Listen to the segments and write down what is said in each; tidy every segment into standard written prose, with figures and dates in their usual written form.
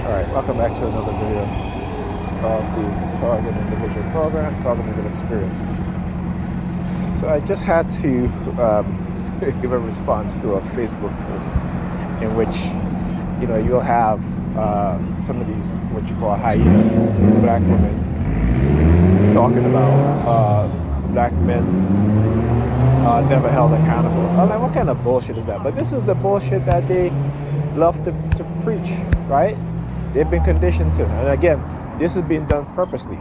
Alright, welcome back to another video of the Target Individual Program, Target Individual Experience. So I just had to give a response to a Facebook post in which, you'll have some of these, what you call hyena black women talking about black men never held accountable. I'm like, what kind of bullshit is that? But this is the bullshit that they love to preach, right? They've been conditioned to. And again, this is being done purposely.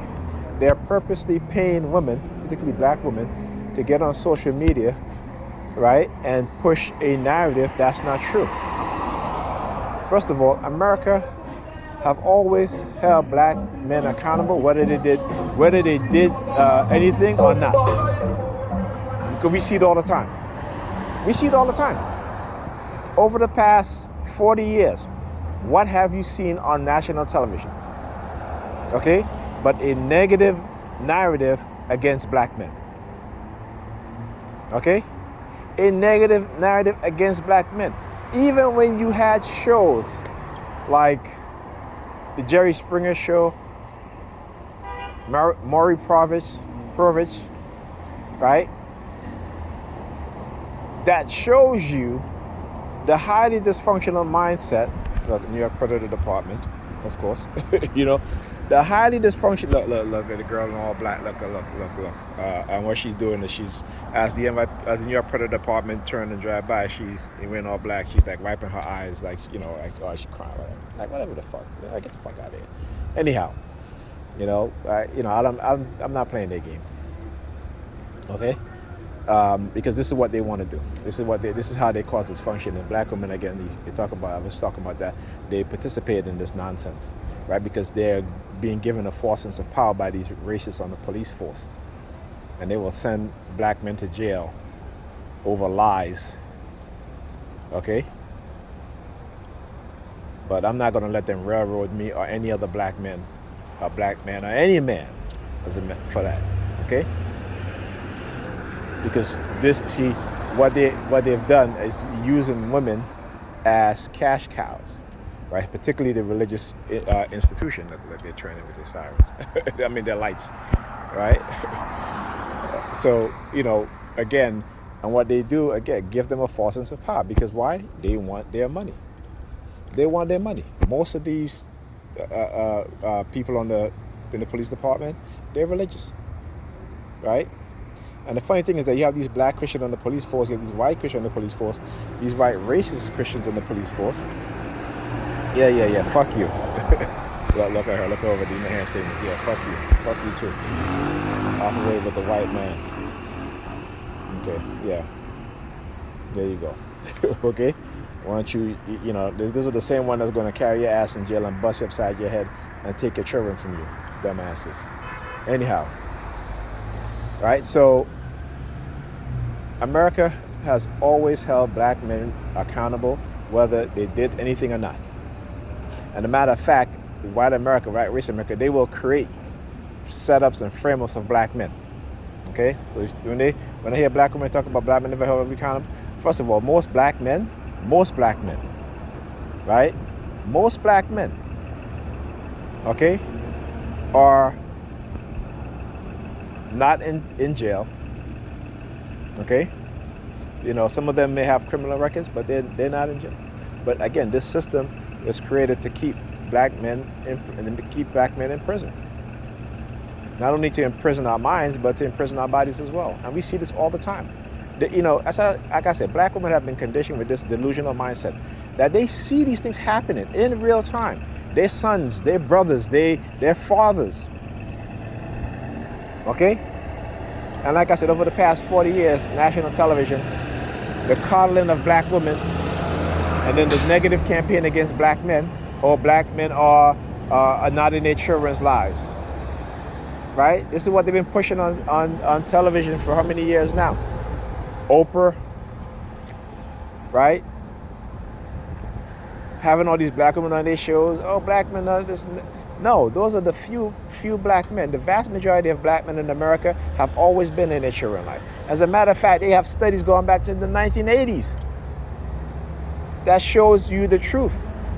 They're purposely paying women, particularly black women, to get on social media, right, and push a narrative that's not true. First of all, America have always held black men accountable, whether they did anything or not. Because we see it all the time. We see it all the time. Over the past 40 years, what have you seen on national television? Okay? But a negative narrative against black men. Okay? A negative narrative against black men. Even when you had shows like the Jerry Springer Show, Maury Povich, right? That shows you the highly dysfunctional mindset. Look, New York Predator Department, of course. The highly dysfunctional. Look at the girl in all black. Look. And what she's doing is she's as the New York Predator Department turned and drive by, she's wearing all black. She's like wiping her eyes, like oh, she crying, whatever. Like whatever the fuck. Get the fuck out of here. Anyhow, I'm not playing their game. Okay. Because this is what they want to do. This is how they cause dysfunction. And black women, again, I was talking about that. They participate in this nonsense, right? Because they're being given a false sense of power by these racists on the police force, and they will send black men to jail over lies. Okay. But I'm not going to let them railroad me or any other black man or any man for that. Okay. Because what they've done is using women as cash cows, right? Particularly the religious institution that they're training with their sirens. I mean, their lights, right? So again, and what they do again, give them a false sense of power. Because why? They want their money. They want their money. Most of these people in the police department, they're religious, right? And the funny thing is that you have these black Christians on the police force, you have these white Christians on the police force, these white racist Christians on the police force. Yeah, fuck you. Look at her, look over, do my hand statement. Yeah, fuck you too. Operate with the white man. Okay, yeah. There you go. Okay? Why don't you, those are the same one that's going to carry your ass in jail and bust you upside your head and take your children from you, dumbasses. Anyhow. Right, so America has always held black men accountable, whether they did anything or not. And a matter of fact, white America, right, race America, they will create setups and frameworks of black men. Okay, so when I hear black women talk about black men never held accountable, first of all, most black men, right, most black men, okay, are not in jail. Okay, some of them may have criminal records, but they're not in jail. But again, this system was created to keep black men in prison. Not only to imprison our minds, but to imprison our bodies as well. And we see this all the time. Like I said, black women have been conditioned with this delusional mindset that they see these things happening in real time. Their sons, their brothers, their fathers. Okay? And like I said, over the past 40 years, national television, the coddling of black women, and then the negative campaign against black men, or black men are not in their children's lives. Right? This is what they've been pushing on television for how many years now? Oprah, right? Having all these black women on their shows. Oh, black men are this. No, those are the few black men. The vast majority of black men in America have always been in their children's life. As a matter of fact, they have studies going back to the 1980s that shows you the truth.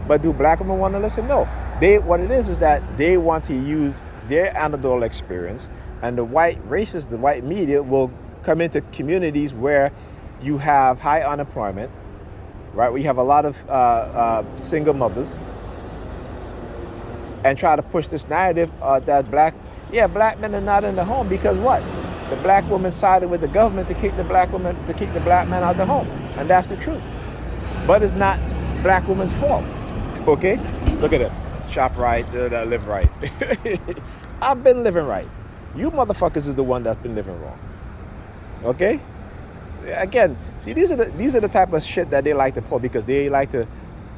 But do black women want to listen? No. What it is that they want to use their anecdotal experience, and the white racists, the white media will come into communities where you have high unemployment, right? We have a lot of single mothers, and try to push this narrative that black men are not in the home because what? The black woman sided with the government to keep the black man out of the home, and that's the truth. But it's not black woman's fault. Okay, look at it. Shop right, live right. I've been living right. You motherfuckers is the one that's been living wrong. Okay. Again, see, these are the type of shit that they like to pull because they like to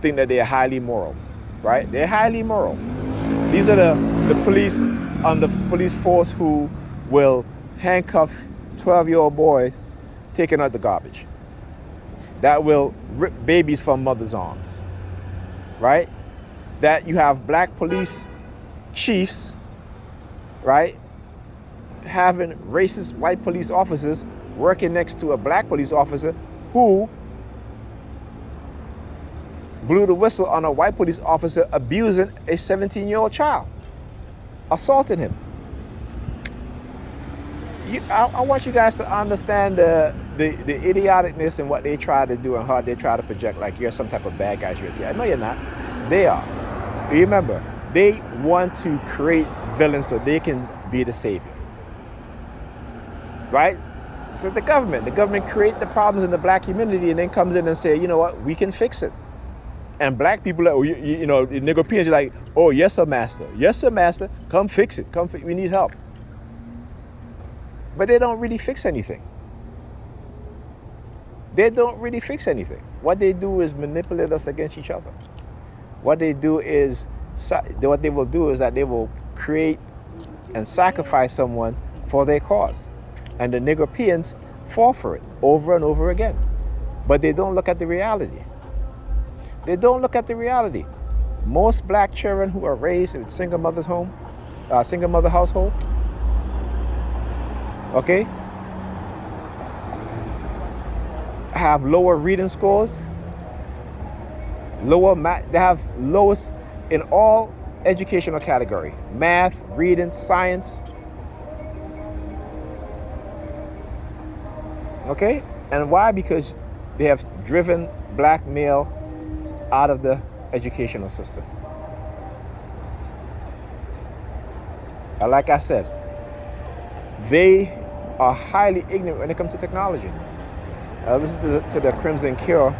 think that they're highly moral, right? They're highly moral. These are the police on the police force who will handcuff 12-year-old boys taking out the garbage. That will rip babies from mothers' arms, right? That you have black police chiefs, right, having racist white police officers working next to a black police officer who blew the whistle on a white police officer abusing a 17-year-old child, assaulting him. I want you guys to understand the idioticness and what they try to do and how they try to project like you're some type of bad guys. No, you're not. They are. Remember, they want to create villains so they can be the savior. Right? So the government create the problems in the black community and then comes in and say, you know what, we can fix it. And black people, the Negropeans are like, oh, yes, sir, master, come fix it. We need help. But they don't really fix anything. What they do is manipulate us against each other. What they will do is that they will create and sacrifice someone for their cause. And the Negropeans fall for it over and over again. But they don't look at the reality. Most black children who are raised in single mother household, okay, have lower reading scores, they have lowest in all educational category, math, reading, science. Okay? And why? Because they have driven black male out of the educational system. And like I said, they are highly ignorant when it comes to technology. I listened to the Crimson Cure,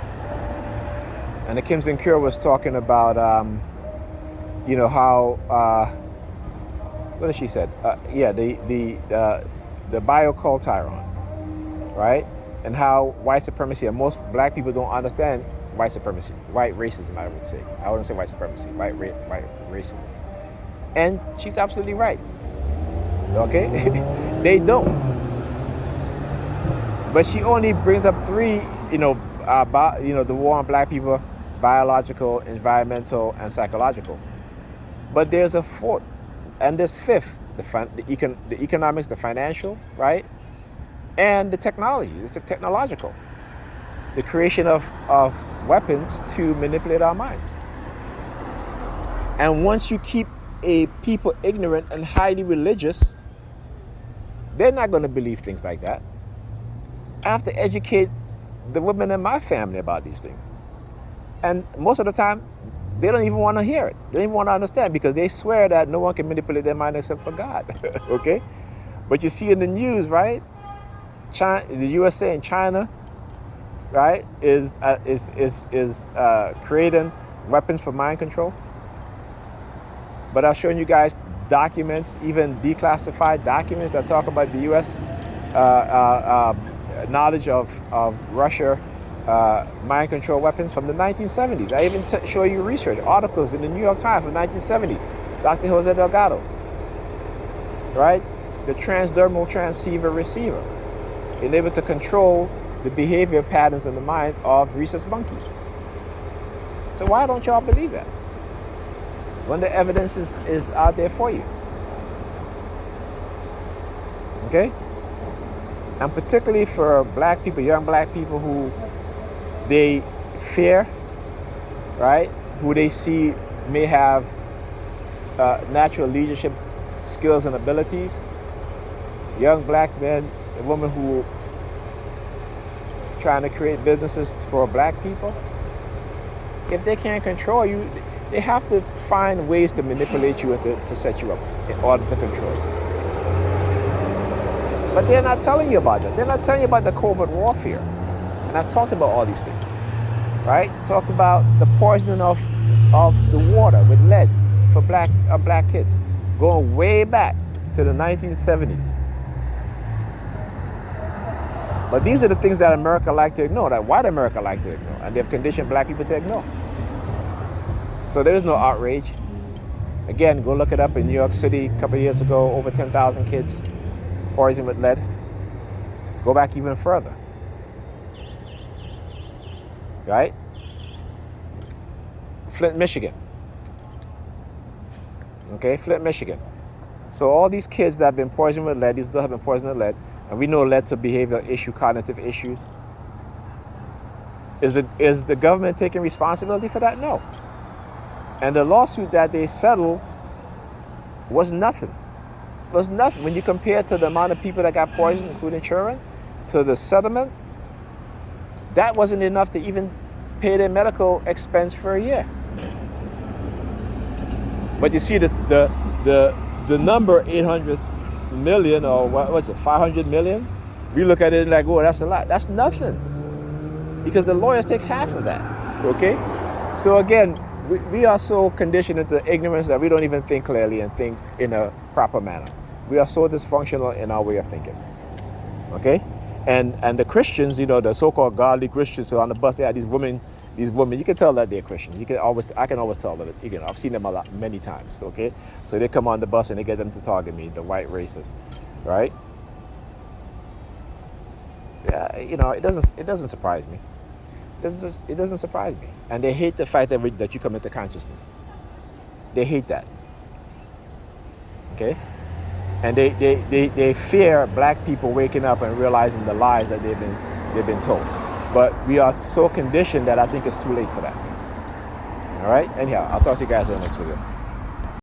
and the Crimson Cure was talking about, how, what did she said? The bioculturon, right? And how white supremacy, and most black people don't understand white supremacy, white racism, I would say. I wouldn't say white supremacy, white racism. And she's absolutely right. Okay? They don't. But she only brings up three, the war on black people, biological, environmental, and psychological. But there's a fourth, and there's fifth, the economics, the financial, right? And the technology, it's the technological. The creation of weapons to manipulate our minds. And once you keep a people ignorant and highly religious, they're not going to believe things like that. I have to educate the women in my family about these things. And most of the time, they don't even want to hear it. They don't even want to understand because they swear that no one can manipulate their mind except for God. Okay? But you see in the news, right? China, the USA and China, right, is creating weapons for mind control. But I've shown you guys documents, even declassified documents that talk about the U.S. Knowledge of Russia mind control weapons from the 1970s. I even show you research articles in the New York Times from 1970. Dr. Jose Delgado, right? The transdermal transceiver receiver, able to control the behavior patterns in the mind of rhesus monkeys. So why don't y'all believe that? When the evidence is out there for you. Okay? And particularly for black people, young black people who they fear, right? who they see may have natural leadership skills and abilities, young black men and women who trying to create businesses for black people, if they can't control you, they have to find ways to manipulate you and to set you up in order to control you. But they're not telling you about that. They're not telling you about the covert warfare. And I've talked about all these things, right? Talked about the poisoning of the water with lead for black kids, going way back to the 1970s. But these are the things that America like to ignore, that white America like to ignore, and they've conditioned black people to ignore. So there is no outrage. Again, go look it up in New York City a couple of years ago, over 10,000 kids poisoned with lead. Go back even further. Right? Flint, Michigan. Okay, Flint, Michigan. So all these kids that have been poisoned with lead, these still have been poisoned with lead, and we know lead to behavioral issue, cognitive issues. Is the government taking responsibility for that? No. And the lawsuit that they settled was nothing. Was nothing. When you compare to the amount of people that got poisoned, including children, to the settlement, that wasn't enough to even pay their medical expense for a year. But you see the number 800 million, or what was it, 500 million? We look at it and like, oh, that's a lot. That's nothing. Because the lawyers take half of that. Okay? So again, we are so conditioned into ignorance that we don't even think clearly and think in a proper manner. We are so dysfunctional in our way of thinking. Okay? And the Christians, the so-called godly Christians who are on the bus, these women, you can tell that they're Christian. I can always tell that. I've seen them many times. Okay, so they come on the bus and they get them to target me, the white racists, right? Yeah, it doesn't surprise me. It doesn't surprise me, and they hate the fact that you come into consciousness. They hate that. Okay. And they fear black people waking up and realizing the lies that they've been told. But we are so conditioned that I think it's too late for that. All right? Anyhow, I'll talk to you guys in the next video.